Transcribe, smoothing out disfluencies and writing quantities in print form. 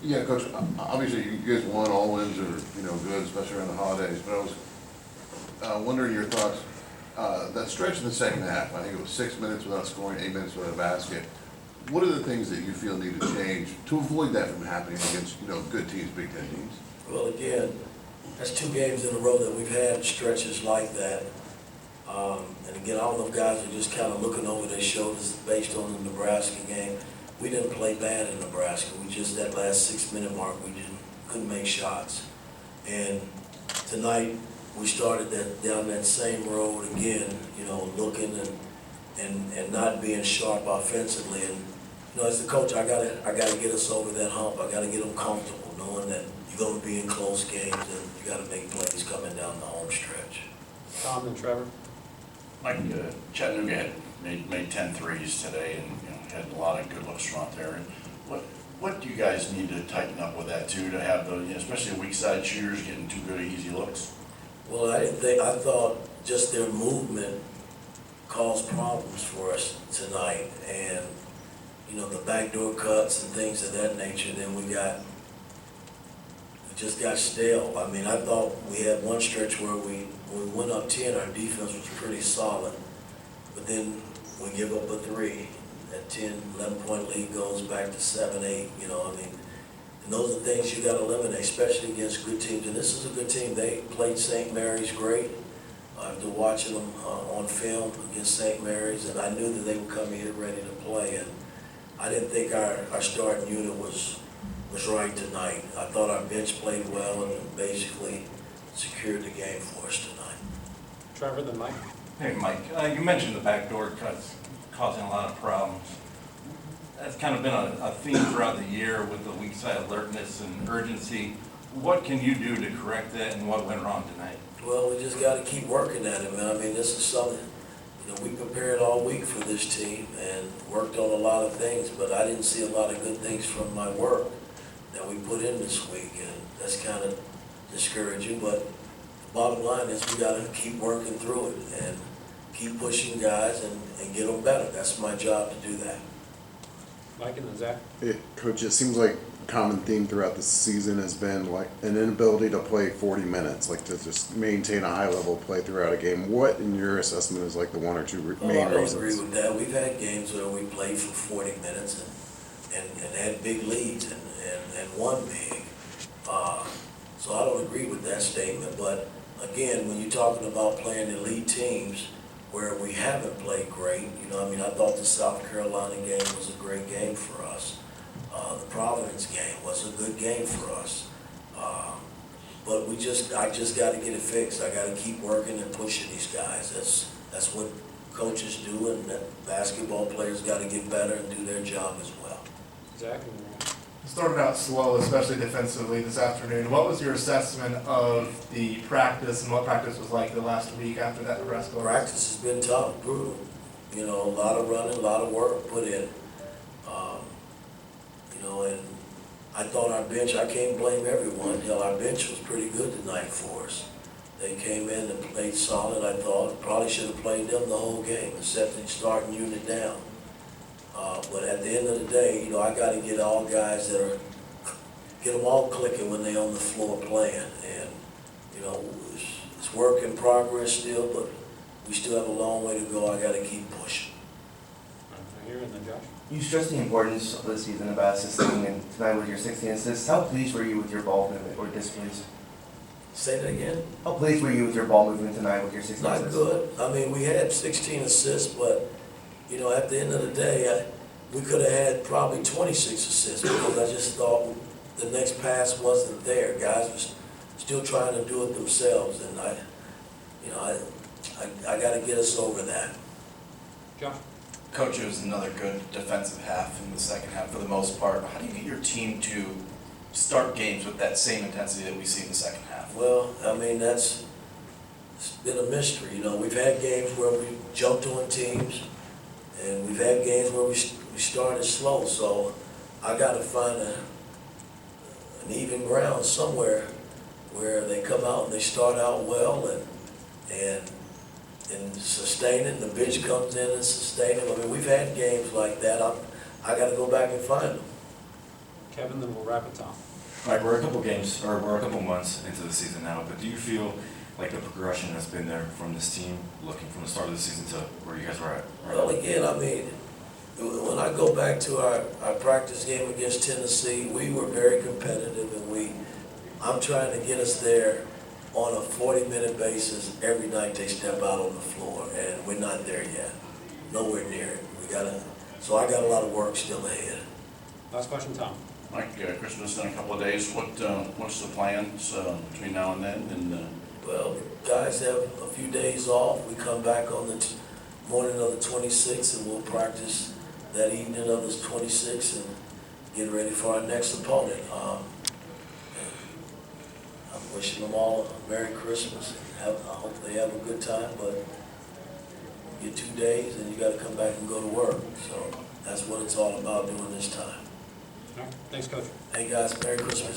Yeah, Coach, obviously you guys won, all wins are, good, especially around the holidays, but I was wondering your thoughts. That stretch in the second half, I think it was 6 minutes without scoring, 8 minutes without a basket. What are the things that you feel need to change to avoid that from happening against, good teams, Big Ten teams? Well, again, that's 2 games in a row that we've had stretches like that. And again, I don't know if guys are just kind of looking over their shoulders based on the Nebraska game. We didn't play bad in Nebraska. We just, that last 6-minute mark, we just couldn't make shots. And tonight, we started down that same road again, looking and not being sharp offensively. And as the coach, I gotta get us over that hump. I gotta get them comfortable, knowing that you're gonna be in close games and you gotta make plays coming down the home stretch. Tom and Trevor. Mike, Chattanooga had made 10 threes today, and had a lot of good looks from out there. And what do you guys need to tighten up with that too, to have those, especially weak side shooters getting too good at easy looks? Well, I thought just their movement caused problems for us tonight, and the backdoor cuts and things of that nature. Then we just got stale. I mean, I thought we had one stretch where when we went up 10, our defense was pretty solid, but then we give up a 3. That 10, 11-point lead goes back to 7, 8. And those are things you got to eliminate, especially against good teams. And this is a good team. They played St. Mary's great. After watching them on film against St. Mary's, and I knew that they would come here ready to play. And I didn't think our starting unit was right tonight. I thought our bench played well and basically secured the game for us tonight. Trevor, then Mike. Hey, Mike, you mentioned the backdoor cuts causing a lot of problems. That's kind of been a theme throughout the year with the weak side alertness and urgency. What can you do to correct that, and what went wrong tonight? Well, we just got to keep working at it, man. I mean, this is something, we prepared all week for this team and worked on a lot of things, but I didn't see a lot of good things from my work that we put in this week, and that's kind of discouraging. But the bottom line is we got to keep working through it and keep pushing guys and get them better. That's my job to do that. Mike and then Zach. Coach, it seems like a common theme throughout the season has been like an inability to play 40 minutes, like to just maintain a high level of play throughout a game. What, in your assessment, is like the 1 or 2 main I don't reasons? agree with that. We've had games where we played for 40 minutes and had big leads and won big. So I don't agree with that statement. But again, when you're talking about playing elite teams where we haven't played great, I thought the South Carolina game was a great game for us. The Providence game was a good game for us. But I just got to get it fixed. I got to keep working and pushing these guys. That's what coaches do, and basketball players got to get better and do their job as well. Zach. Started out slow, especially defensively this afternoon. What was your assessment of the practice and what practice was like the last week after that Nebraska loss? Practice has been tough, brutal. A lot of running, a lot of work put in. And I thought our bench, I can't blame everyone. Our bench was pretty good tonight for us. They came in and played solid, I thought. Probably should have played them the whole game and set the starting unit down. But at the end of the day, I got to get all guys get them all clicking when they're on the floor playing. And, it's work in progress still, but we still have a long way to go. I got to keep pushing. Here and then Josh. You stressed the importance of the season of assisting, and tonight with your 16 assists. How pleased were you with your ball movement or displays? Say that again? How pleased were you with your ball movement tonight with your 16 Not assists? good. We had 16 assists, but, at the end of the day, we could have had probably 26 assists because I just thought the next pass wasn't there. Guys were still trying to do it themselves, and I got to get us over that. Josh. Coach, it was another good defensive half in the second half for the most part. How do you get your team to start games with that same intensity that we see in the second half? Well, it's been a mystery. We've had games where we jumped on teams, and we've had games where we started slow. So I got to find an even ground somewhere where they come out and they start out well and sustain it. The bench comes in and sustain it. We've had games like that. I got to go back and find them. Kevin, then we'll wrap it up. Mike, we're a couple games, or we're a couple months into the season now, but do you feel like the progression has been there from this team, looking from the start of the season to where you guys are at? Well, again, I mean, when I go back to our practice game against Tennessee, we were very competitive, and I'm trying to get us there on a 40-minute basis every night they step out on the floor, and we're not there yet. Nowhere near it. So I got a lot of work still ahead. Last question, Tom. Mike, Christmas in a couple of days, what's the plans between now and then? And Well, guys have a few days off. We come back on the morning of the 26th, and we'll practice that evening of the 26th and get ready for our next opponent. I'm wishing them all a Merry Christmas. I hope they have a good time, but you get 2 days and you got to come back and go to work. So that's what it's all about during this time. All right, thanks, Coach. Hey guys, Merry Christmas.